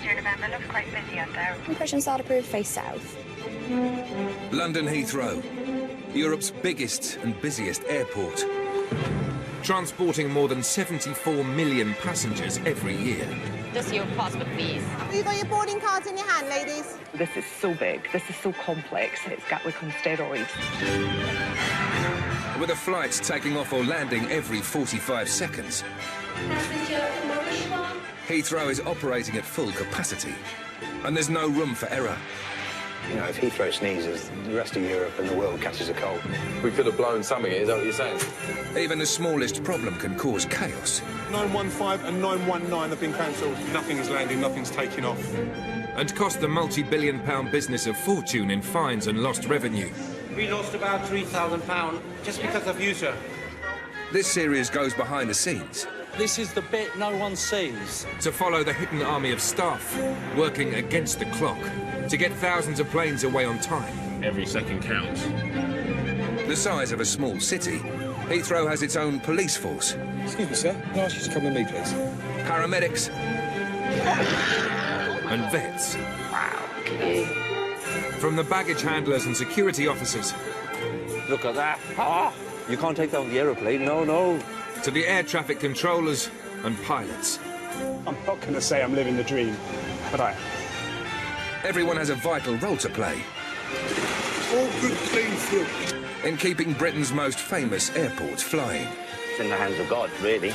Sierra November, looks quite busy out there. Impression start approved, face south. London Heathrow, Europe's biggest and busiest airport, transporting more than 74 million passengers every year. Just your passport, please. Have you got your boarding cards in your hand, ladies? This is so big, this is so complex, it's Gatwick on steroids. With the flights taking off or landing every 45 seconds, Heathrow is operating at full capacity, and there's no room for error. You know, if Heathrow sneezes, the rest of Europe and the world catches a cold. We could have blown something, is that what you're saying? Even the smallest problem can cause chaos. 915 and 919 have been cancelled. Nothing's landing, nothing's taking off. And cost the multi-billion-pound business a fortune in fines and lost revenue. We lost about £3,000 just because of you, sir. This series goes behind the scenes. This is the bit no one sees. To follow the hidden army of staff working against the clock to get thousands of planes away on time. Every second counts. The size of a small city, Heathrow has its own police force. Excuse me, sir. Can I ask you to come with me, please? Paramedics and vets. From the baggage handlers and security officers. Look at that. Ah! You can't take down the aeroplane, no. To the air traffic controllers and pilots. I'm not going to say I'm living the dream, but I am. Everyone has a vital role to play. All good clean through. In keeping Britain's most famous airports flying. It's in the hands of God, really.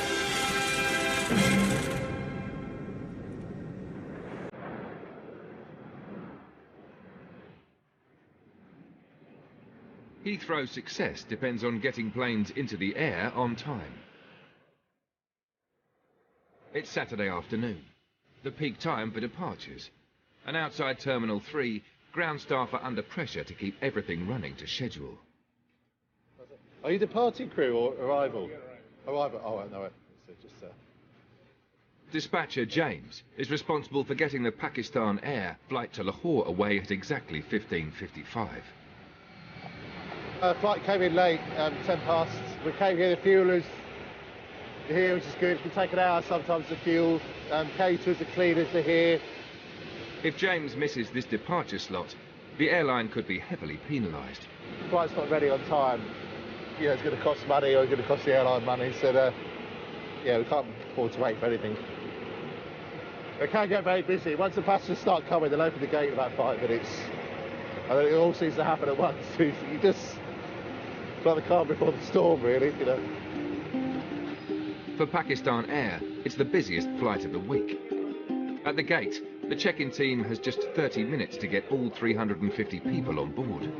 Heathrow's success depends on getting planes into the air on time. It's Saturday afternoon, the peak time for departures. And outside Terminal 3, ground staff are under pressure to keep everything running to schedule. Are you departing crew or arrival? Arrival. Oh, no, it's just Dispatcher James is responsible for getting the Pakistan Air flight to Lahore away at exactly 15:55. Flight came in late, 10 past. We came here, the fuel is here, which is good. It can take an hour sometimes, the fuel. Caterers, the cleaners are here. If James misses this departure slot, the airline could be heavily penalised. The flight's not ready on time. You know, it's going to cost money or it's going to cost the airline money, so yeah, we can't afford to wait for anything. It can get very busy. Once the passengers start coming, they'll open the gate in about 5 minutes. And then it all seems to happen at once. You just... It's like the calm before the storm, really, you know. For Pakistan Air, it's the busiest flight of the week. At the gate, the check-in team has just 30 minutes to get all 350 people on board.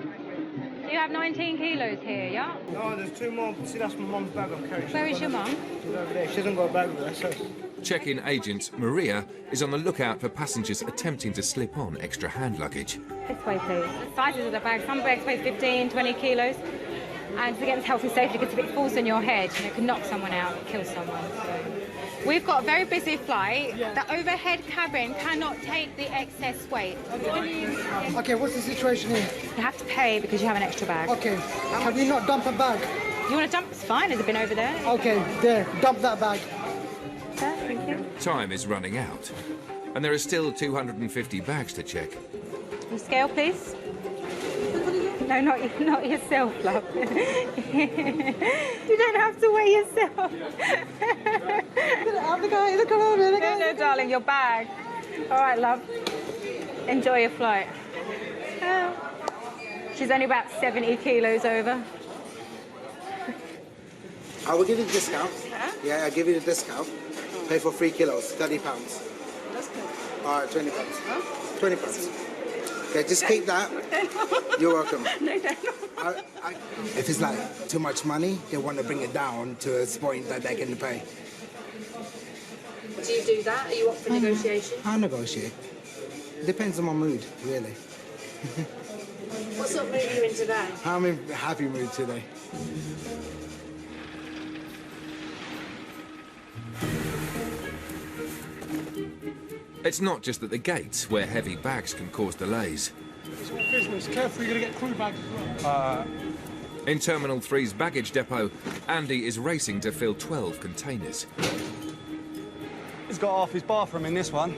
You have 19 kilos here, yeah? No, there's 2 more. See, that's my mum's bag I'm carrying. Where is your mum? She's over there. She hasn't got a bag with her, so... Check-in agent Maria is on the lookout for passengers attempting to slip on extra hand luggage. This way, please. The sizes of the bag, some bags weigh 15, 20 kilos. And to get into health and safety, because if it falls on your head, it can knock someone out, kill someone. So. We've got a very busy flight. Yeah. The overhead cabin cannot take the excess weight. Okay, what's the situation here? You have to pay because you have an extra bag. Okay, can we not dump a bag? You want to dump? It's fine, there's a bin over there. Okay, there, dump that bag. Thank you. Time is running out, and there are still 250 bags to check. Your scale, please. No, not yourself, love. You don't have to weigh yourself. No, darling, your bag. All right, love. Enjoy your flight. Oh. She's only about 70 kilos over. I will give you the discount. Huh? Yeah, I'll give you the discount. Pay for 3 kilos, £30. That's good. All right, £20. Huh? £20. Okay, just keep that. You're welcome. No. If it's like too much money, they want to bring it down to a point that they can pay. Do you do that? Are you up for negotiation? I negotiate. Depends on my mood, really. What sort of mood are you in today? I'm in a happy mood today. It's not just at the gates where heavy bags can cause delays. It's all business. Careful, you're going to get crew bags as well. In Terminal 3's baggage depot, Andy is racing to fill 12 containers. He's got half his bathroom in this one.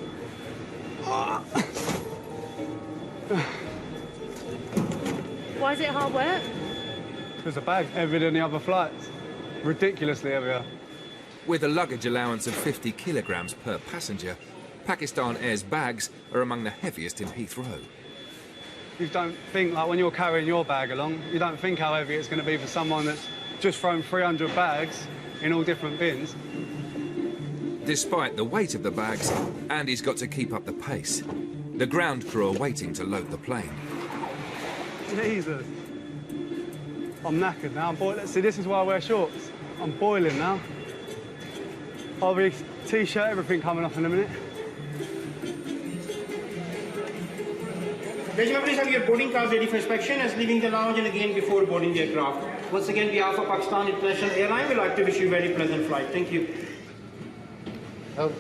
Why is it hard work? Because the bag's heavier than the other flights. Ridiculously heavier. With a luggage allowance of 50 kilograms per passenger, Pakistan Air's bags are among the heaviest in Heathrow. You don't think, like, when you're carrying your bag along, you don't think how heavy it's going to be for someone that's just thrown 300 bags in all different bins. Despite the weight of the bags, Andy's got to keep up the pace. The ground crew are waiting to load the plane. Jesus. I'm knackered now. I'm boiling. See, this is why I wear shorts. I'm boiling now. I'll be t-shirt, everything coming off in a minute. Ladies and gentlemen, your boarding cars ready for inspection as leaving the lounge and again before boarding the aircraft. Once again, on behalf of Pakistan International Airlines, we'd like to wish you a very pleasant flight. Thank you. What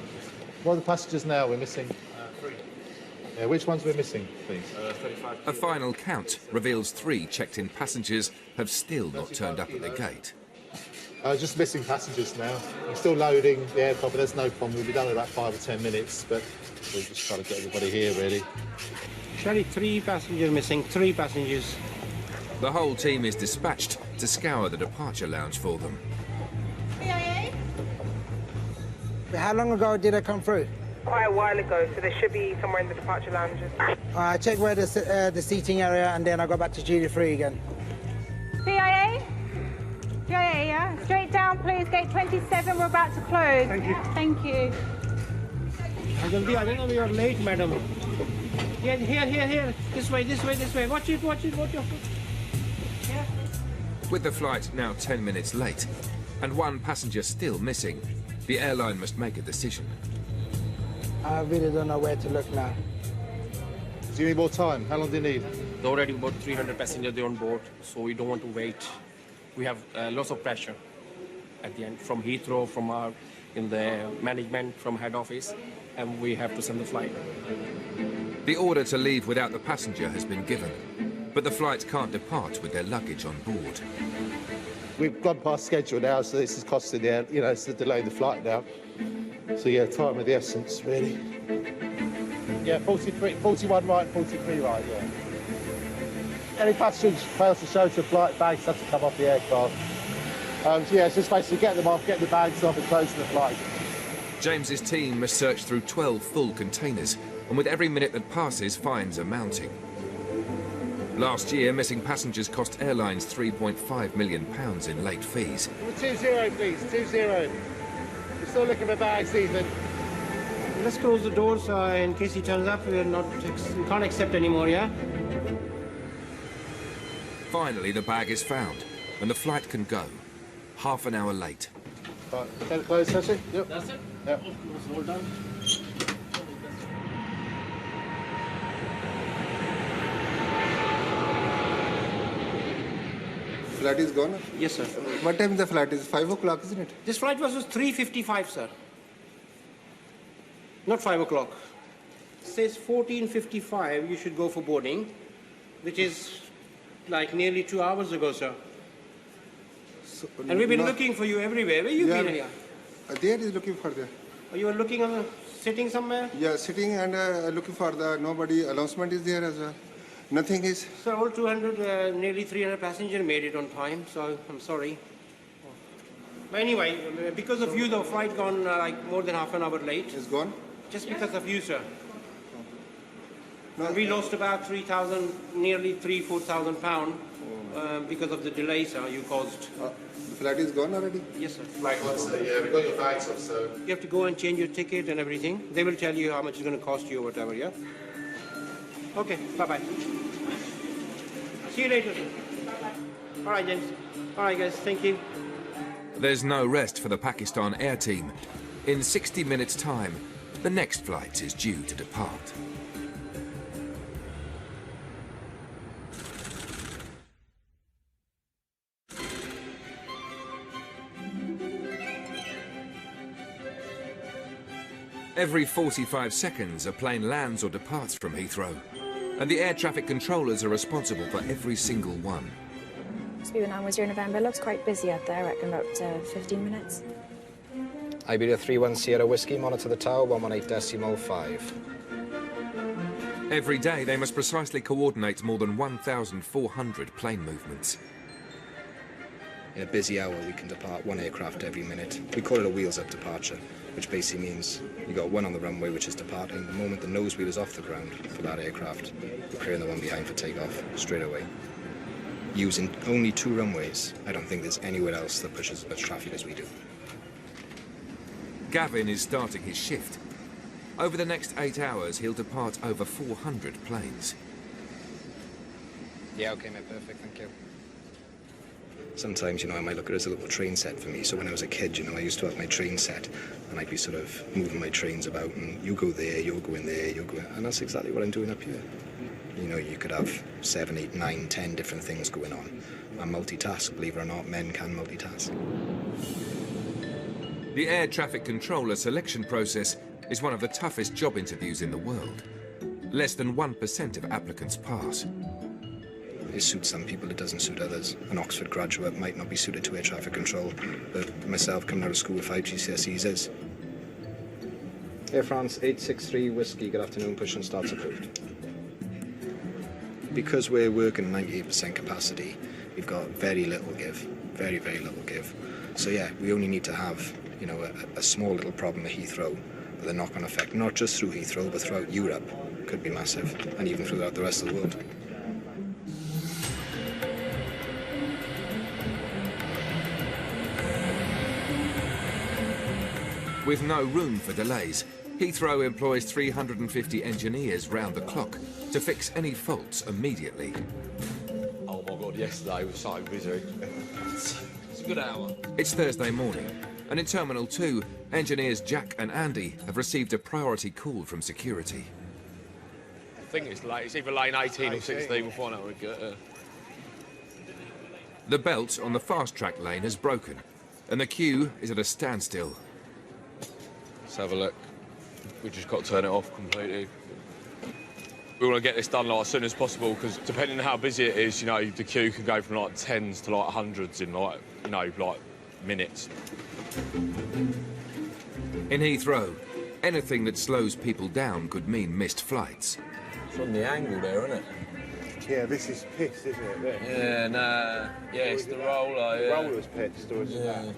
are the passengers now we're missing? 3. Yeah, which ones we're missing, please? 35. A final count reveals 3 checked-in passengers have still not turned up at the gate. Just missing passengers now. We're still loading the aircraft, but there's no problem. We'll be done in about 5 or 10 minutes, but we're just trying to get everybody here, really. Shelly, 3 passengers missing, 3 passengers. The whole team is dispatched to scour the departure lounge for them. How long ago did it come through? Quite a while ago, so they should be somewhere in the departure lounges. I checked where the seating area, and then I got back to duty free again. PIA? PIA, yeah? Straight down, please. Gate 27, we're about to close. Thank you. Thank you. I don't know we are late, madam. Here. This way. Watch it. Watch your foot. Yeah. With the flight now 10 minutes late, and 1 passenger still missing, the airline must make a decision. I really don't know where to look now. Do you need more time? How long do you need? There are already about 300 passengers on board, so we don't want to wait. We have lots of pressure at the end from Heathrow, from our the management, from head office, and we have to send the flight. The order to leave without the passenger has been given, but the flight can't depart with their luggage on board. We've gone past schedule now, so this is costing the it's delaying the flight now. So yeah, time of the essence, really. Yeah, 41 right, 43 right, yeah. Any passengers fails to show to flight, bags have to come off the aircraft. So yeah, it's just basically get them off, get the bags off and closing the flight. James's team must search through 12 full containers, and with every minute that passes, fines are mounting. Last year, missing passengers cost airlines £3.5 million in late fees. 2-0, please, 2-0. We're still looking for bags, Ethan. Let's close the doors in case he turns up. We can't accept anymore, yeah? Finally, the bag is found, and the flight can go. Half an hour late. Right, can it close, that's it? Yep. That's it? Yep. Hold down. Flight is gone? Yes, sir. What time the flight is? 5 o'clock, isn't it? This flight was 3:55, sir. Not 5 o'clock. It says 14:55 you should go for boarding, which is like nearly 2 hours ago, sir. So, and we've been looking for you everywhere. Where you been here? There is looking for there. Oh, you were looking on sitting somewhere? Yeah, sitting and looking for the nobody. Announcement is there as well. Nothing is. So all 200, nearly 300 passengers made it on time. So I'm sorry. But anyway, because of you, the flight gone like more than half an hour late. It's gone. Just because of you, sir. No, we lost about 3,000, nearly 4,000 pounds because of the delay, sir, you caused. The flight is gone already? Yes, sir. Flight once, yeah, we got your bags off, so. You have to go and change your ticket and everything. They will tell you how much it's going to cost you or whatever, yeah? Okay, bye-bye. See you later, sir. All right, gents. All right, guys, thank you. There's no rest for the Pakistan Air team. In 60 minutes' time, the next flight is due to depart. Every 45 seconds, a plane lands or departs from Heathrow, and the air traffic controllers are responsible for every single one. Must be when I was here in November. It looks quite busy out there. I reckon about 15 minutes. Iberia 31 Sierra Whiskey, monitor the tower, 118.5. Every day they must precisely coordinate more than 1,400 plane movements. In a busy hour, we can depart one aircraft every minute. We call it a wheels-up departure, which basically means you got one on the runway which is departing. The moment the nose wheel is off the ground for that aircraft, we're clearing the one behind for takeoff straight away. Using only 2 runways, I don't think there's anywhere else that pushes as much traffic as we do. Gavin is starting his shift. Over the next 8 hours, he'll depart over 400 planes. Yeah, okay, mate, perfect, thank you. Sometimes, you know, I might look at it as a little train set for me. So when I was a kid, you know, I used to have my train set, and I'd be sort of moving my trains about, and you go there, you'll go in there, you'll go in. And that's exactly what I'm doing up here. You know, you could have 7, 8, 9, 10 different things going on. And multitask, believe it or not, men can multitask. The air traffic controller selection process is one of the toughest job interviews in the world. Less than 1% of applicants pass. It suits some people, it doesn't suit others. An Oxford graduate might not be suited to air traffic control, but myself, coming out of school with 5 GCSEs is. Air France 863 Whiskey, good afternoon, push and starts approved. Because we're working 98% capacity, we've got very little give, very, very little give. So yeah, we only need to have, you know, a small little problem at Heathrow, but the knock-on effect, not just through Heathrow, but throughout Europe, could be massive, and even throughout the rest of the world. With no room for delays, Heathrow employs 350 engineers round the clock to fix any faults immediately. Oh my God, yesterday was so busy. It's a good hour. It's Thursday morning, and in Terminal 2, engineers Jack and Andy have received a priority call from security. I think it's late. It's either lane 18 or 16. We'll find out when we get there. The belt on the fast-track lane has broken, and the queue is at a standstill. Let's have a look. We just got to turn it off completely. We want to get this done like as soon as possible because depending on how busy it is, you know, the queue can go from like 10s to like 100s in like, you know, like minutes. In Heathrow, anything that slows people down could mean missed flights. It's on the angle there, isn't it? Yeah, this is pissed, isn't it? There. Yeah, nah. Yeah, it's the roller. The roller's pissed, or is it that?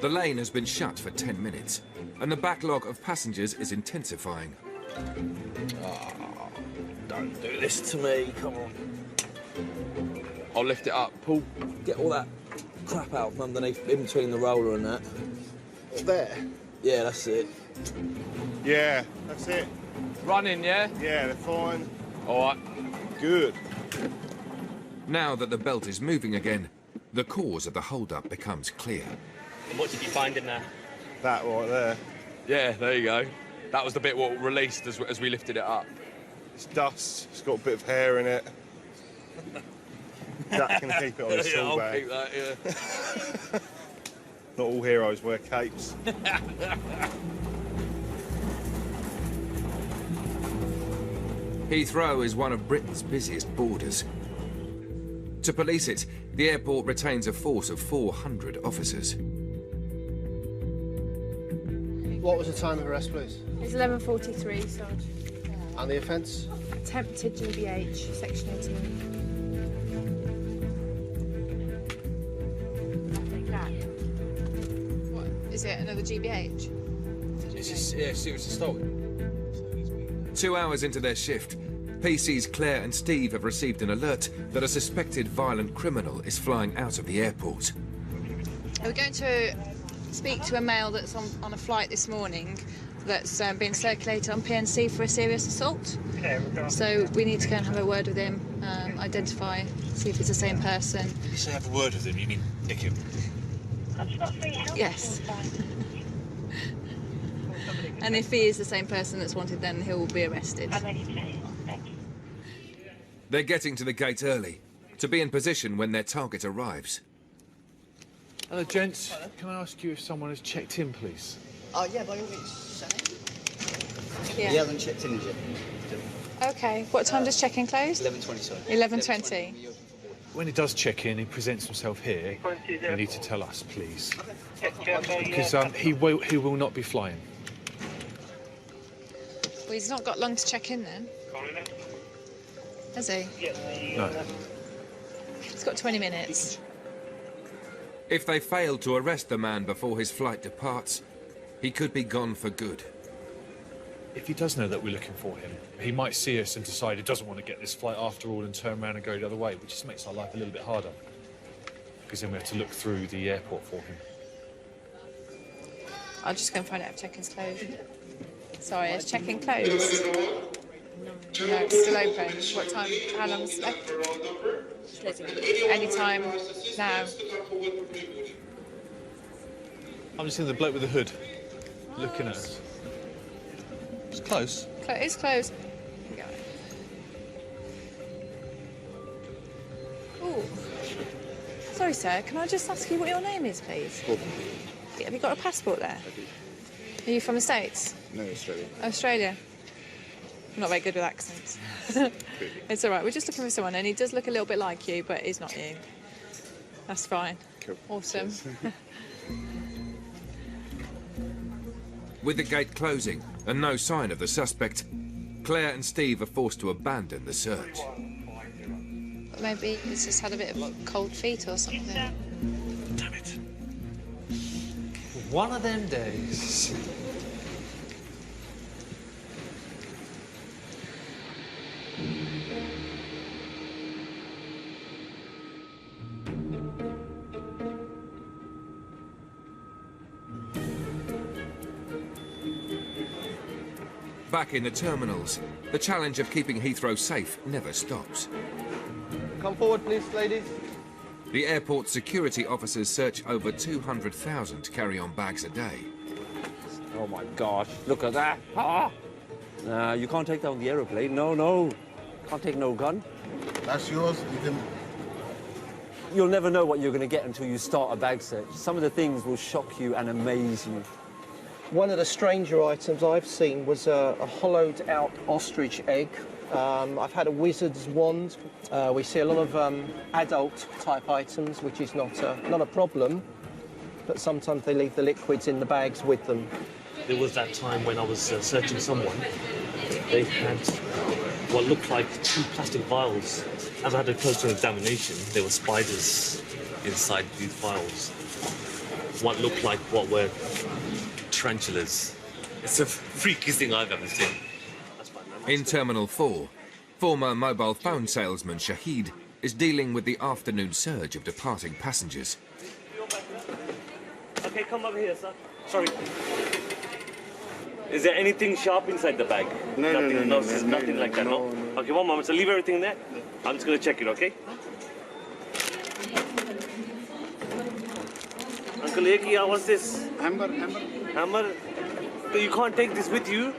The lane has been shut for 10 minutes, and the backlog of passengers is intensifying. Oh, don't do this to me, come on. I'll lift it up. Paul, get all that crap out from underneath, in between the roller and that. There? Yeah, that's it. Yeah, that's it. Running, yeah? Yeah, they're fine. All right. Good. Now that the belt is moving again, the cause of the hold-up becomes clear. And what did you find in there? That right there. Yeah, there you go. That was the bit what released as we lifted it up. It's dust. It's got a bit of hair in it. That can keep it on his tool bag. Keep that, yeah. Not all heroes wear capes. Heathrow is one of Britain's busiest borders. To police it, the airport retains a force of 400 officers. What was the time of arrest, please? It's 11:43, Sarge. And the offence? Attempted GBH, Section 18. Take that. What, is it another GBH? It's just, yeah, serious assault. 2 hours into their shift, PCs Claire and Steve have received an alert that a suspected violent criminal is flying out of the airport. We're going to speak to a male that's on a flight this morning that's been circulated on PNC for a serious assault. So we need to go and have a word with him, identify, see if it's the same person. You say have a word with him, you mean nick him? Yes. And if he is the same person that's wanted, then he will be arrested. They're getting to the gate early, to be in position when their target arrives. Hello, gents. Can I ask you if someone has checked in, please? Oh, yeah, by all means. Yeah. He hasn't checked in yet. Okay. What time does check-in close? 11:20, sorry. 11:20. When he does check in, he presents himself here. You need to tell us, please. Because he will not be flying. Well, he's not got long to check in then. Has he? No. He's got 20 minutes. If they fail to arrest the man before his flight departs, he could be gone for good. If he does know that we're looking for him, he might see us and decide he doesn't want to get this flight after all and turn around and go the other way, which just makes our life a little bit harder. Because then we have to look through the airport for him. I'll just go and find out if check-in's closed. Sorry, is check-in closed? No, it's still open. What time? How long's left? Any time now. I'm just seeing the bloke with the hood looking at us. It's close. It's closed. Oh. Sorry, sir. Can I just ask you what your name is, please? Have you got a passport there? Are you from the States? No, Australia. Australia. I'm not very good with accents. It's all right. We're just looking for someone, and he does look a little bit like you, but he's not you. That's fine. Cool. Awesome. With the gate closing and no sign of the suspect, Claire and Steve are forced to abandon the search. Maybe he's just had a bit of cold feet or something. Damn it. One of them days. Back in the terminals, the challenge of keeping Heathrow safe never stops. Come forward, please, ladies. The airport security officers search over 200,000 carry-on bags a day. Oh my gosh, look at that. Ah! You can't take that on the aeroplane. No. Can't take no gun. That's yours. You'll never know what you're going to get until you start a bag search. Some of the things will shock you and amaze you. One of the stranger items I've seen was a hollowed-out ostrich egg. I've had a wizard's wand. We see a lot of adult-type items, which is not a problem, but sometimes they leave the liquids in the bags with them. There was that time when I was searching someone. They had what looked like 2 plastic vials. As I had a closer examination, there were spiders inside these vials. What looked like what were tarantulas. It's the freakiest thing I've ever seen. In Terminal 4, former mobile phone salesman Shahid is dealing with the afternoon surge of departing passengers. Okay, come over here, sir. Sorry. Is there anything sharp inside the bag? Nothing like that, no? Okay, one moment. So leave everything there. I'm just going to check it, okay? Uncle Eki, what's this? Hammer. Hammer? You can't take this with you.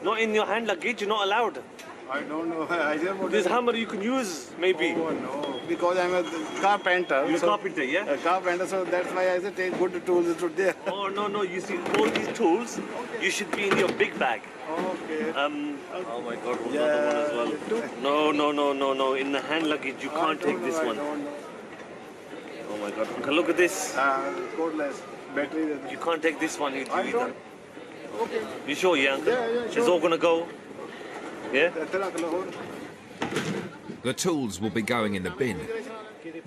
Not in your hand luggage, you're not allowed. I don't know. I just want This hammer you can use, maybe. Oh, no. Because I'm a carpenter. You're a carpenter, yeah? A carpenter, so that's why I said take good tools to there. Oh, no. You see, all these tools, you should be in your big bag. Okay. Oh, my God. Another one as well. No. In the hand luggage, you can't take this one. Oh, my God. Okay, look at this. Cordless. Battery. You can't take this one either. Okay. You sure, yeah, Uncle? Yeah, sure. It's all gonna go? Yeah? The tools will be going in the bin,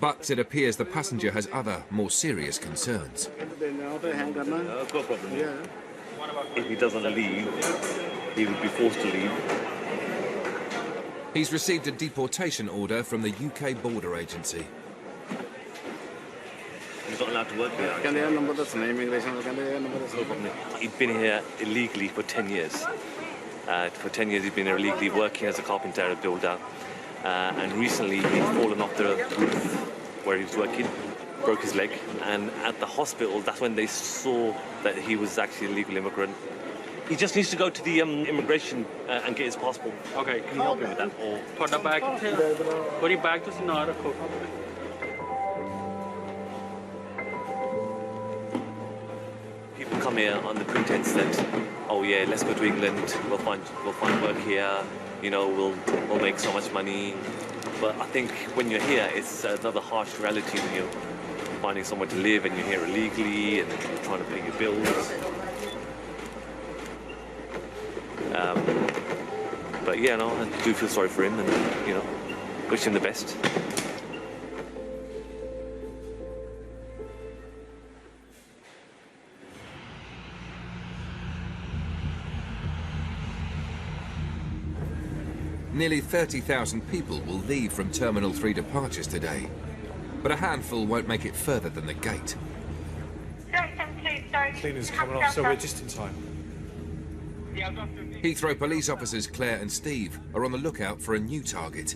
but it appears the passenger has other, more serious concerns. No problem. Yeah. If he doesn't leave, he would be forced to leave. He's received a deportation order from the UK Border Agency. He's not allowed to work here. He's been here illegally for 10 years. For 10 years he's been here illegally working as a carpenter, a builder. And recently he's fallen off the roof where he was working, broke his leg. And at the hospital, that's when they saw that he was actually a legal immigrant. He just needs to go to the immigration and get his passport. Okay, can you help him with that? Or... bag People come here on the pretense that, oh yeah, let's go to England, we'll find work here, you know, we'll make so much money. But I think when you're here, it's another harsh reality when you're finding somewhere to live and you're here illegally and you're trying to pay your bills. But yeah, no, I do feel sorry for him, and you know, wish him the best. Nearly 30,000 people will leave from Terminal 3 departures today, but a handful won't make it further than the gate. Cleaner's coming off, so we're just in time. Heathrow police officers Claire and Steve are on the lookout for a new target,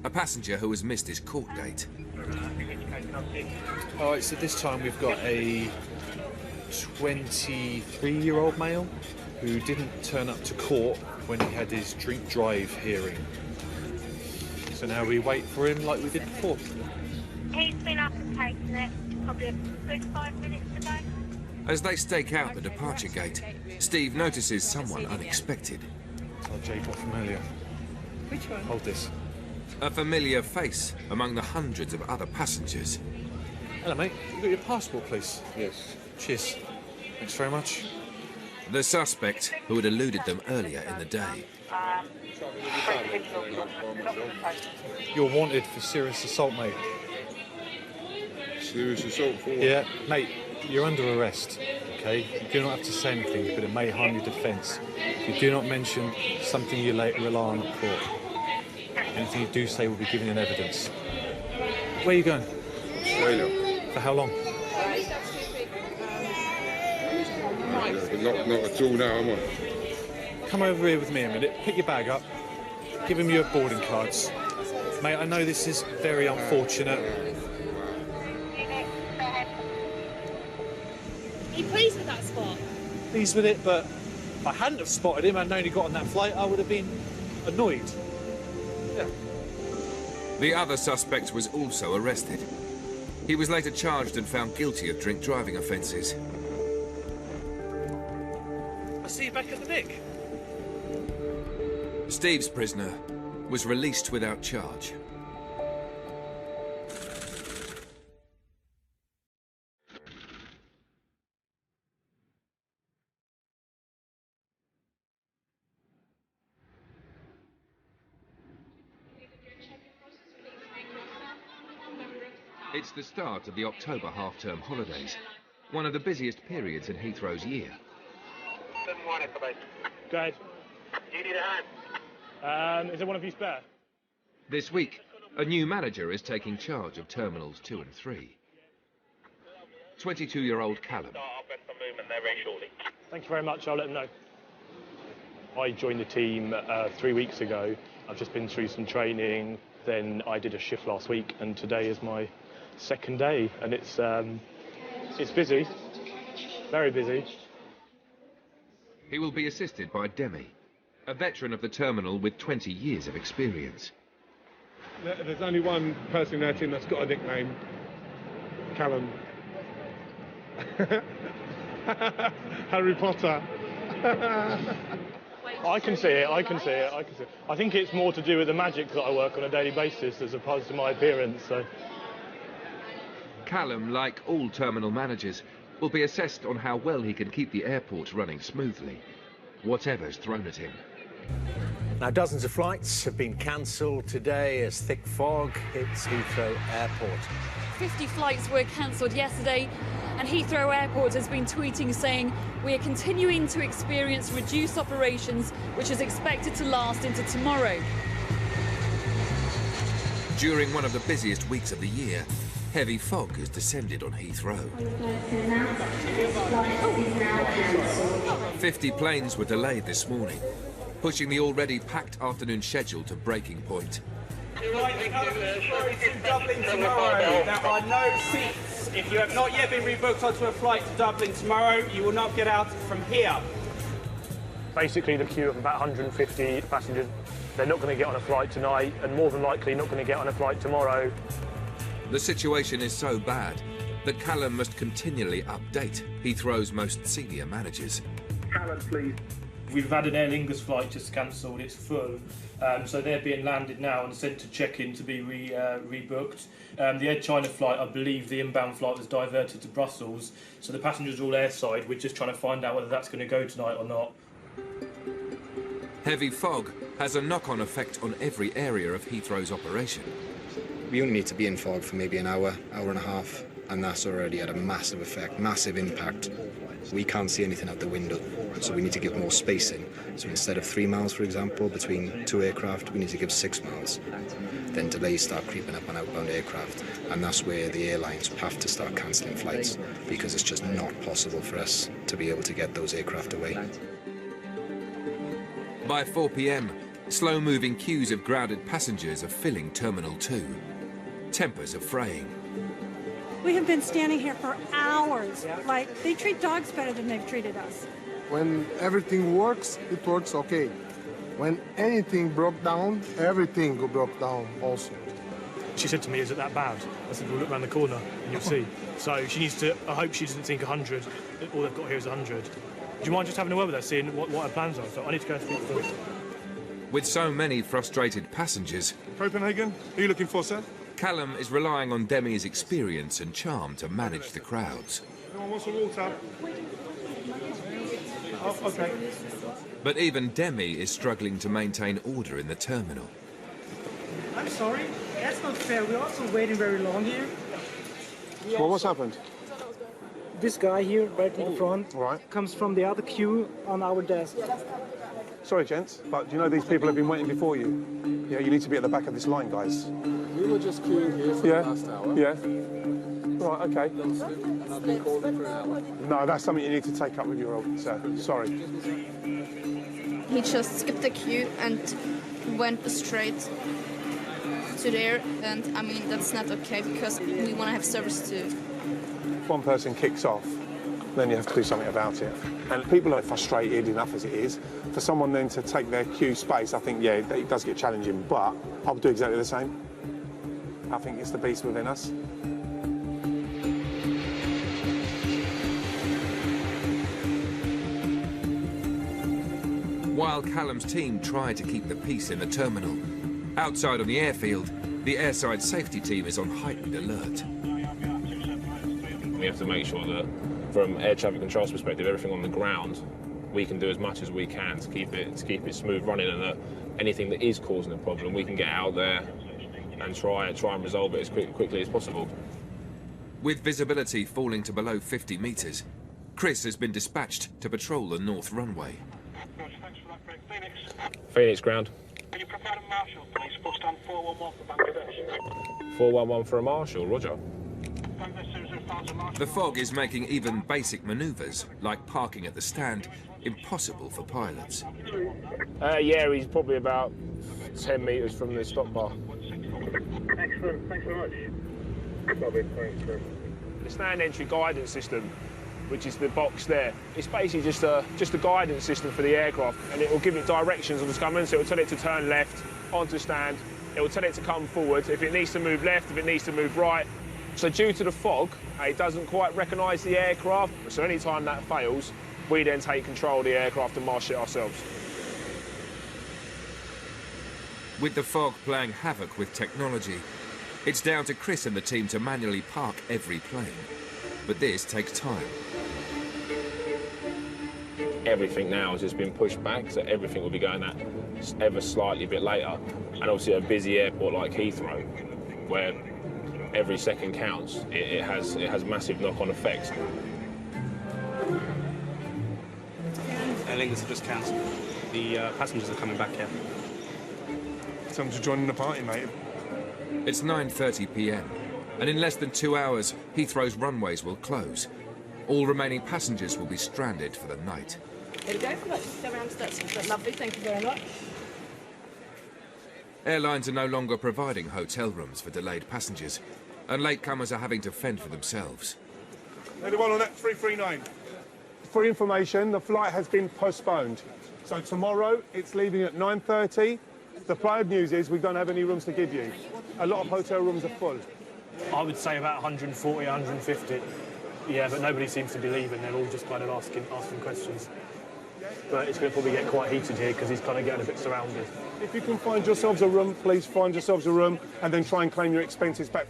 a passenger who has missed his court date. All right, so this time we've got a 23-year-old male who didn't turn up to court when he had his drink drive hearing. So now we wait for him like we did before. He's been up and taken it probably a good 5 minutes ago. As they stake out the departure gate, Steve notices someone unexpected. Oh, Jay, not familiar. Which one? Hold this. A familiar face among the hundreds of other passengers. Hello, mate. You got your passport, please? Yes. Cheers. Thanks very much. The suspect who had eluded them earlier in the day. You're wanted for serious assault, mate. Serious assault for what? Yeah, mate, you're under arrest, okay? You do not have to say anything, but it may harm your defence. You do not mention something you later rely on at court. Anything you do say will be given in evidence. Where are you going? Australia. For how long? Not at all now, am I? Come over here with me a minute, pick your bag up, give him your boarding cards. Mate, I know this is very unfortunate. Are you pleased with that spot? Pleased with it, but if I hadn't have spotted him and known he got on that flight, I would have been annoyed. Yeah. The other suspect was also arrested. He was later charged and found guilty of drink driving offences. I'll see you back at the Nick. Steve's prisoner was released without charge. It's the start of the October half-term holidays, one of the busiest periods in Heathrow's year. Go ahead. Do you need a hand? Is there one of you spare? This week, a new manager is taking charge of Terminals 2 and 3. 22-year-old Callum. Thank you very much, I'll let them know. I joined the team 3 weeks ago. I've just been through some training, then I did a shift last week, and today is my second day, and it's busy, very busy. He will be assisted by Demi, a veteran of the terminal with 20 years of experience. There's only one person in our team that's got a nickname, Callum. Harry Potter. I can see it, I can see it. I think it's more to do with the magic that I work on a daily basis as opposed to my appearance, so. Callum, like all terminal managers, will be assessed on how well he can keep the airport running smoothly, whatever's thrown at him. Now, dozens of flights have been cancelled today as thick fog hits Heathrow Airport. 50 flights were cancelled yesterday, and Heathrow Airport has been tweeting saying, "We are continuing to experience reduced operations, which is expected to last into tomorrow." During one of the busiest weeks of the year, heavy fog has descended on Heathrow. 50 planes were delayed this morning, pushing the already packed afternoon schedule to breaking point. In Dublin tomorrow, there are no seats. If you have not yet been rebooked onto a flight to Dublin tomorrow, you will not get out from here. Basically, the queue of about 150 passengers, they're not going to get on a flight tonight, and more than likely not going to get on a flight tomorrow. The situation is so bad that Callum must continually update Heathrow's most senior managers. Callum, please. We've had an Aer Lingus flight just cancelled, it's full, so they're being landed now and sent to check-in to be rebooked. The Air China flight, I believe the inbound flight was diverted to Brussels, so the passengers are all airside. We're just trying to find out whether that's going to go tonight or not. Heavy fog has a knock-on effect on every area of Heathrow's operation. We only need to be in fog for maybe an hour, hour and a half, and that's already had a massive effect, massive impact. We can't see anything out the window, so we need to give more spacing. So instead of 3 miles, for example, between 2 aircraft, we need to give 6 miles. Then delays start creeping up on outbound aircraft, and that's where the airlines have to start cancelling flights, because it's just not possible for us to be able to get those aircraft away. By 4 p.m, slow-moving queues of grounded passengers are filling Terminal 2. Tempers are fraying. We have been standing here for hours. Like, they treat dogs better than they've treated us. When everything works, it works okay. When anything broke down, everything broke down also. She said to me, is it that bad? I said, well, look around the corner and you'll see. So she needs to, I hope she doesn't think 100. All they've got here is 100. Do you mind just having a word with her, seeing what her plans are? So I need to go and speak to her. With so many frustrated passengers, Copenhagen, who are you looking for, sir? Callum is relying on Demi's experience and charm to manage the crowds. Anyone wants some water? Oh, okay. But even Demi is struggling to maintain order in the terminal. I'm sorry, that's not fair. We're also waiting very long here. Well, what's happened? This guy here, right in the front, comes from the other queue on our desk. Sorry, gents, but do you know these people have been waiting before you? Yeah, you need to be at the back of this line, guys. We were just queuing here for the last hour. Yeah. Right, okay. And I've been calling for an hour. No, that's something you need to take up with your old sir. Sorry. He just skipped the queue and went straight to there, and I mean that's not okay because we want to have service too. If one person kicks off, then you have to do something about it. And people are frustrated enough as it is. For someone then to take their queue space, I think, yeah, it does get challenging, but I'll do exactly the same. I think it's the beast within us. While Callum's team try to keep the peace in the terminal, outside on the airfield, the airside safety team is on heightened alert. We have to make sure that, from air traffic control's perspective, everything on the ground, we can do as much as we can to keep it smooth running, and that anything that is causing a problem, we can get out there and try and resolve it as quickly as possible. With visibility falling to below 50 metres, Chris has been dispatched to patrol the north runway. Phoenix ground. Can you provide a marshal, please? Full stand 411 for Bangladesh. 411 for a marshal, roger. The fog is making even basic manoeuvres, like parking at the stand, impossible for pilots. Yeah, he's probably about 10 metres from the stop bar. Excellent, thanks very much. Lovely, thanks. The stand entry guidance system, which is the box there, it's basically just a guidance system for the aircraft, and it will give it directions on the coming, so it will tell it to turn left onto stand, it will tell it to come forward, if it needs to move left, if it needs to move right. So due to the fog, it doesn't quite recognise the aircraft, so any time that fails, we then take control of the aircraft and marshal it ourselves. With the fog playing havoc with technology, it's down to Chris and the team to manually park every plane. But this takes time. Everything now has just been pushed back, so everything will be going that ever slightly bit later. And obviously a busy airport like Heathrow, where every second counts, it has massive knock-on effects. Aer Lingus have just cancelled. The passengers are coming back here. Time to join the party, mate. It's 9:30 p.m, and in less than 2 hours, Heathrow's runways will close. All remaining passengers will be stranded for the night. There we go. Let's go around to that's lovely. Thank you very much. Airlines are no longer providing hotel rooms for delayed passengers, and latecomers are having to fend for themselves. Anyone on that 339? For information, the flight has been postponed. So tomorrow, it's leaving at 9:30. The bad news is we don't have any rooms to give you. A lot of hotel rooms are full. I would say about 140, 150. Yeah, but nobody seems to be leaving. They're all just kind of asking questions. But it's going to probably get quite heated here because he's kind of getting a bit surrounded. If you can find yourselves a room, please find yourselves a room and then try and claim your expenses back.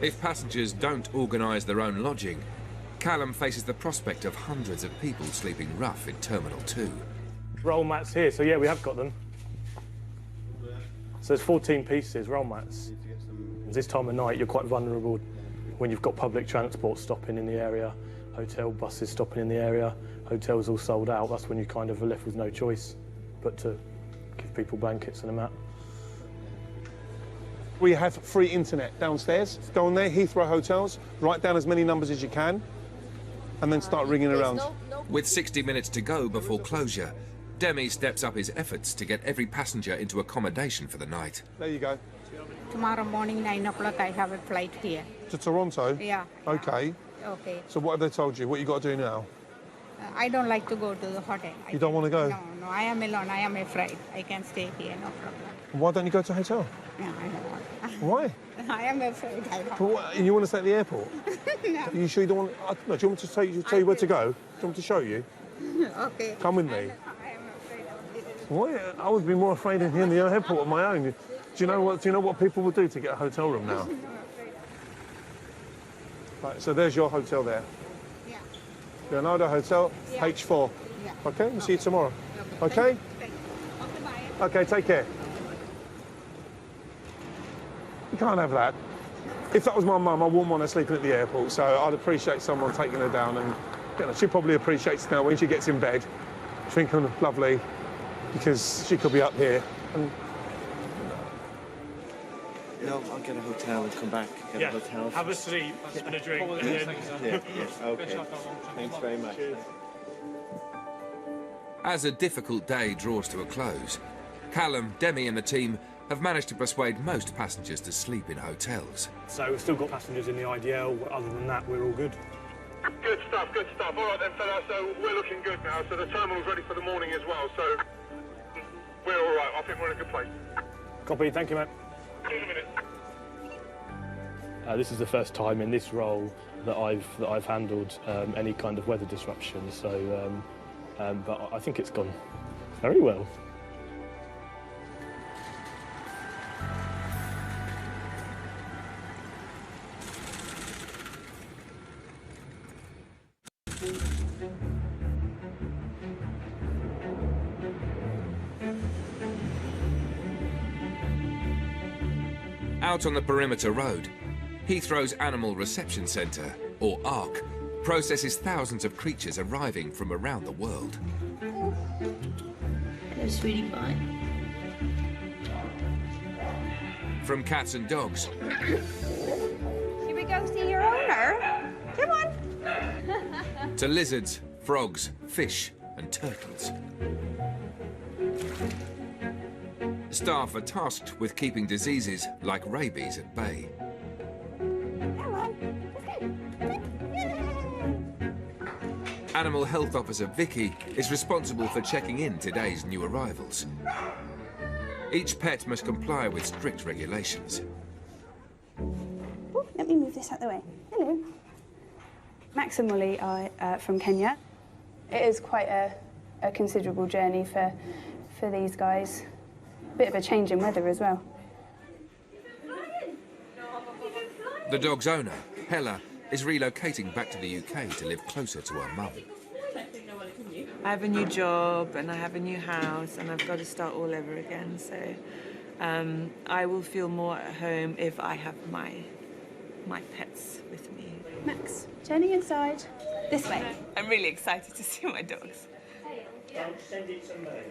If passengers don't organise their own lodging, Callum faces the prospect of hundreds of people sleeping rough in Terminal 2. roll mats here. So yeah, we have got them. So there's 14 pieces, roll mats. This time of night, you're quite vulnerable when you've got public transport stopping in the area, hotel buses stopping in the area, hotels all sold out. That's when you kind of are left with no choice but to give people blankets and a mat. We have free internet downstairs. Go on there, Heathrow Hotels, write down as many numbers as you can, and then start ringing around. With 60 minutes to go before closure, Demi steps up his efforts to get every passenger into accommodation for the night. There you go. Tomorrow morning, 9 o'clock, I have a flight here. To Toronto? Yeah. Okay. Okay. So what have they told you? What you got to do now? I don't like to go to the hotel. You don't want to go? No, I am alone. I am afraid. I can stay here, no problem. Why don't you go to a hotel? Yeah, I don't want. Why? I am afraid. I don't But what, you want to stay at the airport? No. Are you sure you don't want... No, do you want me to tell you where to go? Do you want me to show you? Okay. Come with me. Why? I would be more afraid in here in the airport on my own. Do you know what people will do to get a hotel room now? Right, so there's your hotel there. Yeah. Leonardo Hotel, Yeah. H4. Yeah. Okay, we'll see you tomorrow. Okay? Okay, take care. You can't have that. If that was my mum, I wouldn't want her sleeping at the airport, so I'd appreciate someone taking her down, and she probably appreciates now when she gets in bed, thinking lovely, because she could be up here. And no, I'll get a hotel and come back. Get a hotel. Have a sleep and a drink. Yeah, okay. Thanks very much. As a difficult day draws to a close, Callum, Demi and the team have managed to persuade most passengers to sleep in hotels. So we've still got passengers in the IDL. Other than that, we're all good. Good stuff, good stuff. All right then, fella, so we're looking good now. So the terminal's ready for the morning as well, so we're all right. I think we're in a good place. Copy, thank you, mate. See you in a minute. This is the first time in this role that I've handled any kind of weather disruption. So, but I think it's gone very well. Out on the perimeter road, Heathrow's Animal Reception Centre, or ARC, processes thousands of creatures arriving from around the world. Hello, sweetie pie. From cats and dogs Should we go see your owner? Come on. to lizards, frogs, fish and turtles. Staff are tasked with keeping diseases like rabies at bay. Animal Health Officer Vicky is responsible for checking in today's new arrivals. Each pet must comply with strict regulations. Ooh, let me move this out of the way. Hello. Max and Molly are from Kenya. It is quite a considerable journey for these guys. Bit of a change in weather as well. The dog's owner, Hella, is relocating back to the UK to live closer to her mum. I have a new job and I have a new house and I've got to start all over again. So I will feel more at home if I have my pets with me. Max, turning inside. This way. I'm really excited to see my dogs.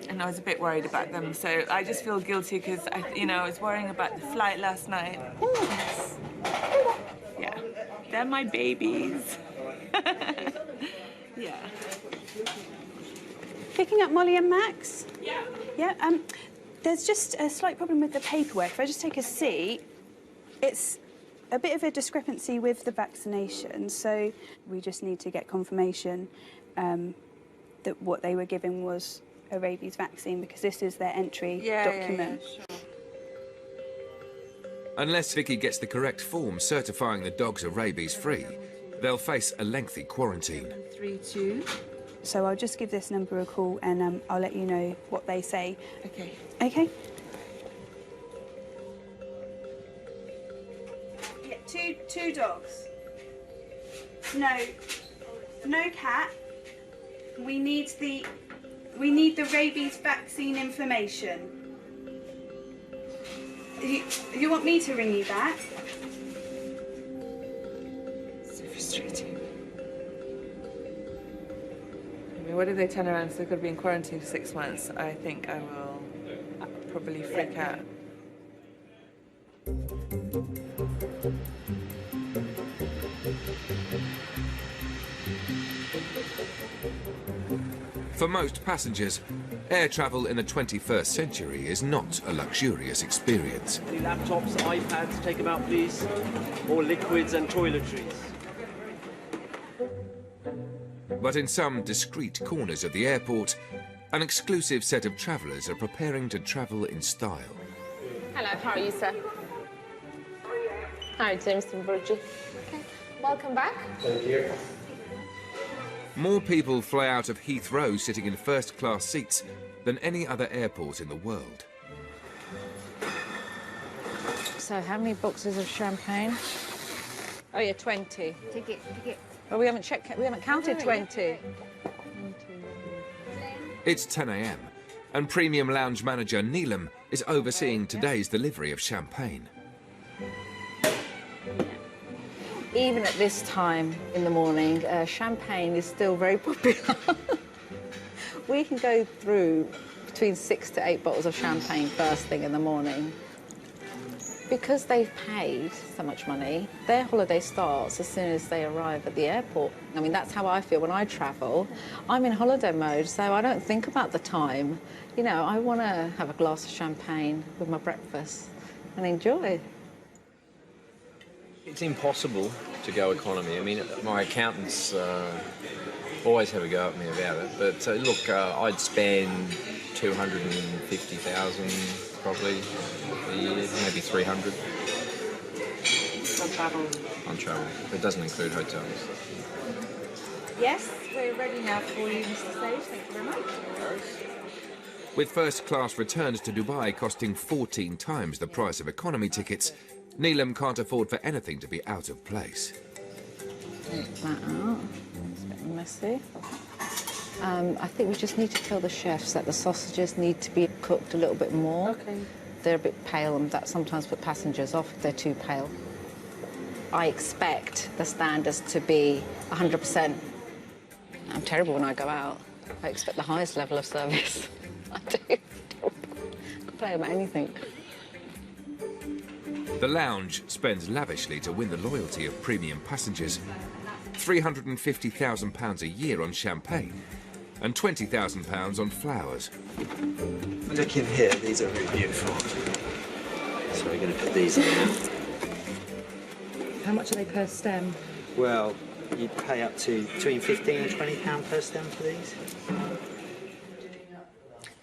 And I was a bit worried about them, so I just feel guilty because I was worrying about the flight last night. Yeah, they're my babies. Yeah. Picking up Molly and Max? Yeah. Yeah, there's just a slight problem with the paperwork. If I just take a seat, it's a bit of a discrepancy with the vaccination, so we just need to get confirmation that what they were given was a rabies vaccine, because this is their entry document. Yeah, sure. Unless Vicky gets the correct form certifying the dogs are rabies-free, they'll face a lengthy quarantine. 32. So I'll just give this number a call and I'll let you know what they say. Okay. Okay? Yeah, two dogs. No cat. We need the We need the rabies vaccine information. You want me to ring you back? So frustrating. I mean, what if they turn around and say they've got to be in quarantine for 6 months? I think I will probably freak out. For most passengers, air travel in the 21st century is not a luxurious experience. Any laptops, iPads, take them out, please. Or liquids and toiletries. But in some discreet corners of the airport, an exclusive set of travellers are preparing to travel in style. Hello, how are you, sir? Hi, James and Virgie. Okay, welcome back. Thank you. More people fly out of Heathrow sitting in first-class seats than any other airport in the world. So how many boxes of champagne? Oh yeah, 20. Take it. Well, we haven't counted 20. It's 10 a.m. and premium lounge manager Neelam is overseeing today's delivery of champagne. Even at this time in the morning, champagne is still very popular. We can go through between 6 to 8 bottles of champagne first thing in the morning. Because they've paid so much money, their holiday starts as soon as they arrive at the airport. I mean, that's how I feel when I travel. I'm in holiday mode, so I don't think about the time. You know, I want to have a glass of champagne with my breakfast and enjoy. It's impossible to go economy. I mean, my accountants always have a go at me about it. But look, I'd spend 250,000 probably a year, maybe 300. On travel. On travel. It doesn't include hotels. Yes, we're ready now for you, Mr. Sage. Thank you very much. With first-class returns to Dubai costing 14 times the price of economy tickets, Neelam can't afford for anything to be out of place. Take that out. It's a bit messy. I think we just need to tell the chefs that the sausages need to be cooked a little bit more. Okay. They're a bit pale, and that sometimes put passengers off if they're too pale. I expect the standards to be 100%. I'm terrible when I go out. I expect the highest level of service. I do. I can complain about anything. The lounge spends lavishly to win the loyalty of premium passengers. £350,000 a year on champagne and £20,000 on flowers. Look in here, these are really beautiful. So we're going to put these in now. How much are they per stem? Well, you'd pay up to between £15 and £20 per stem for these.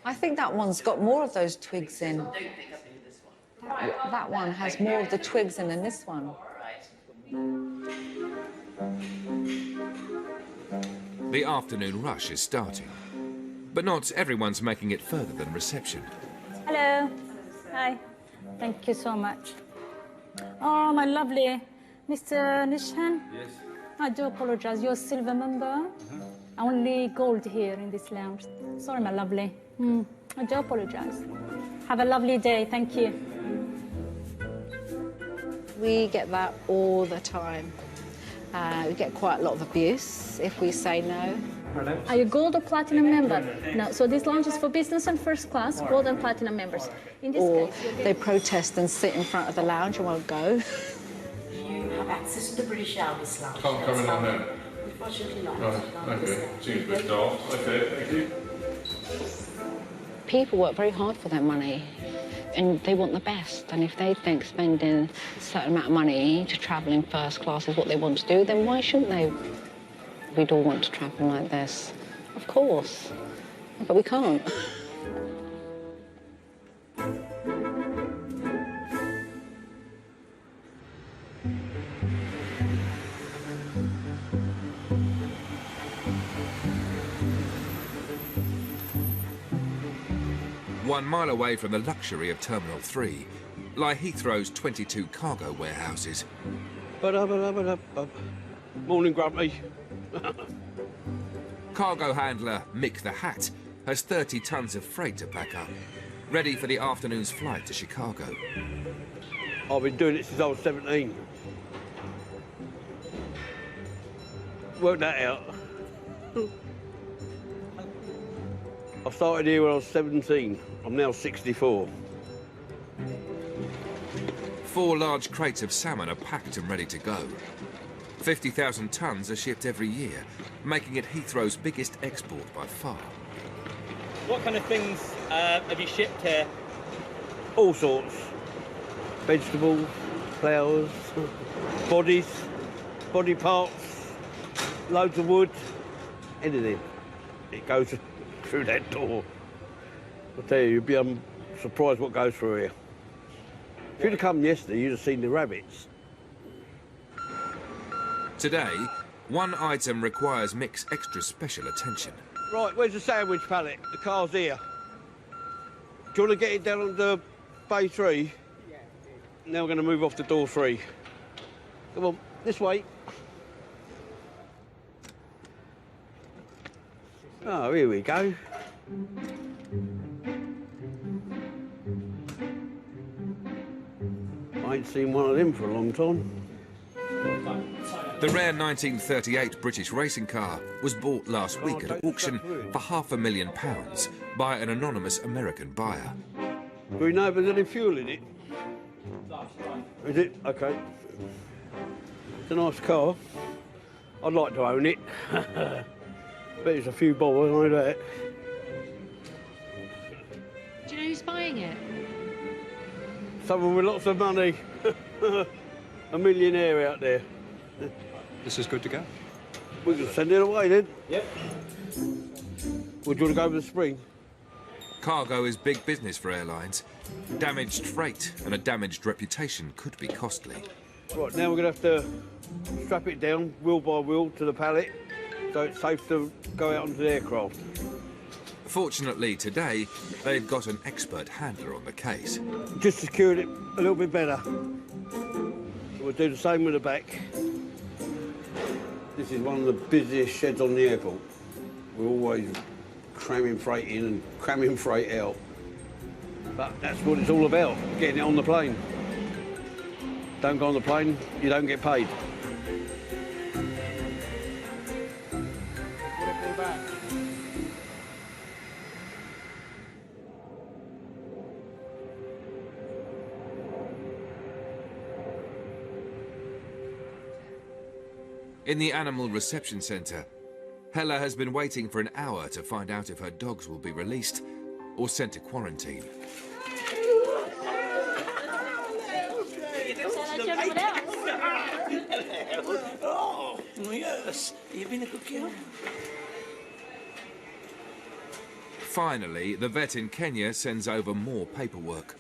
I think that one's got more of those twigs in. That one has more of the twigs in than this one. The afternoon rush is starting, but not everyone's making it further than reception. Hello. Hi. Thank you so much. Oh, my lovely Mr. Nishan. Yes. I do apologize. You're a silver member. Only gold here in this lounge. Sorry, my lovely. I do apologize. Have a lovely day. Thank you. We get that all the time. We get quite a lot of abuse if we say no. Are you gold or platinum member? No. So this lounge is for business and first class, gold and platinum members. In this Or case, they protest and sit in front of the lounge and won't go. You have access to the British Airways lounge. Can't come in on there. Unfortunately not. Right, okay. Seems a bit daft. Okay, thank you. People work very hard for their money and they want the best. And if they think spending a certain amount of money to travel in first class is what they want to do, then why shouldn't they? We'd all want to travel like this. Of course. But we can't. One mile away from the luxury of Terminal 3 lie Heathrow's 22 cargo warehouses. Morning, Grumpy. Cargo handler Mick the Hat has 30 tons of freight to pack up, ready for the afternoon's flight to Chicago. I've been doing it since I was 17. Work that out. I started here when I was 17. I'm now 64. 4 large crates of salmon are packed and ready to go. 50,000 tons are shipped every year, making it Heathrow's biggest export by far. What kind of things have you shipped here? All sorts. Vegetables, flowers, bodies, body parts, loads of wood, anything. It goes through that door. I'll tell you, you'd be surprised what goes through here. If you'd have come yesterday, you'd have seen the rabbits. Today, one item requires Mick's extra special attention. Right, where's the sandwich pallet? The car's here. Do you want to get it down onto bay 3? Yeah. Now we're going to move off to door 3. Come on, this way. Oh, here we go. I ain't seen one of them for a long time. The rare 1938 British racing car was bought last week at auction for £500,000 by an anonymous American buyer. Do we know if there's any fuel in it? Is it? OK. It's a nice car. I'd like to own it. Bet it's a few bob, I know that. Do you know who's buying it? Someone with lots of money. A millionaire out there. This is good to go. We can send it away then. Yep. Would you want to go with the spring? Cargo is big business for airlines. Damaged freight and a damaged reputation could be costly. Right, now we're going to have to strap it down wheel by wheel to the pallet so it's safe to go out onto the aircraft. Fortunately, today, they've got an expert handler on the case. Just secured it a little bit better. We'll do the same with the back. This is one of the busiest sheds on the airport. We're always cramming freight in and cramming freight out. But that's what it's all about, getting it on the plane. Don't go on the plane, you don't get paid. In the animal reception centre, Hella has been waiting for an hour to find out if her dogs will be released or sent to quarantine. Oh, yes. You've been a good girl. Finally, the vet in Kenya sends over more paperwork.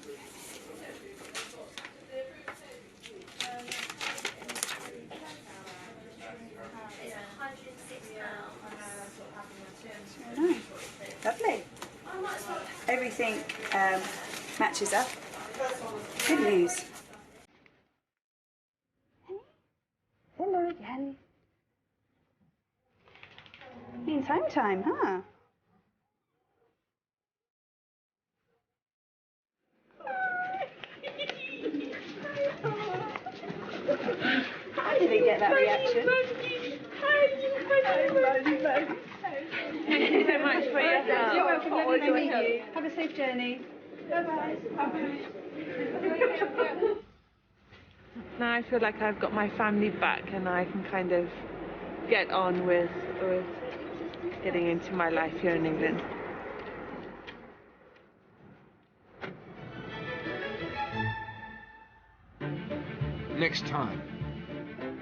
Lovely. Everything matches up. Good news. Hello again. Means home time, huh? How did he get that reaction? Thank you so much for your help. You're welcome. Lovely to meet you. Have a safe journey. Bye-bye. Now I feel like I've got my family back and I can kind of get on with getting into my life here in England. Next time,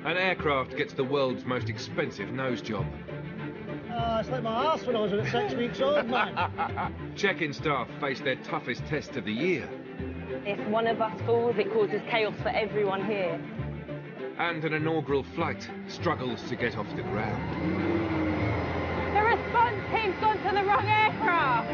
an aircraft gets the world's most expensive nose job. It's like my arse when I was 6 weeks old, man. Check-in staff face their toughest test of the year. If one of us falls, it causes chaos for everyone here. And an inaugural flight struggles to get off the ground. The response team's gone to the wrong aircraft!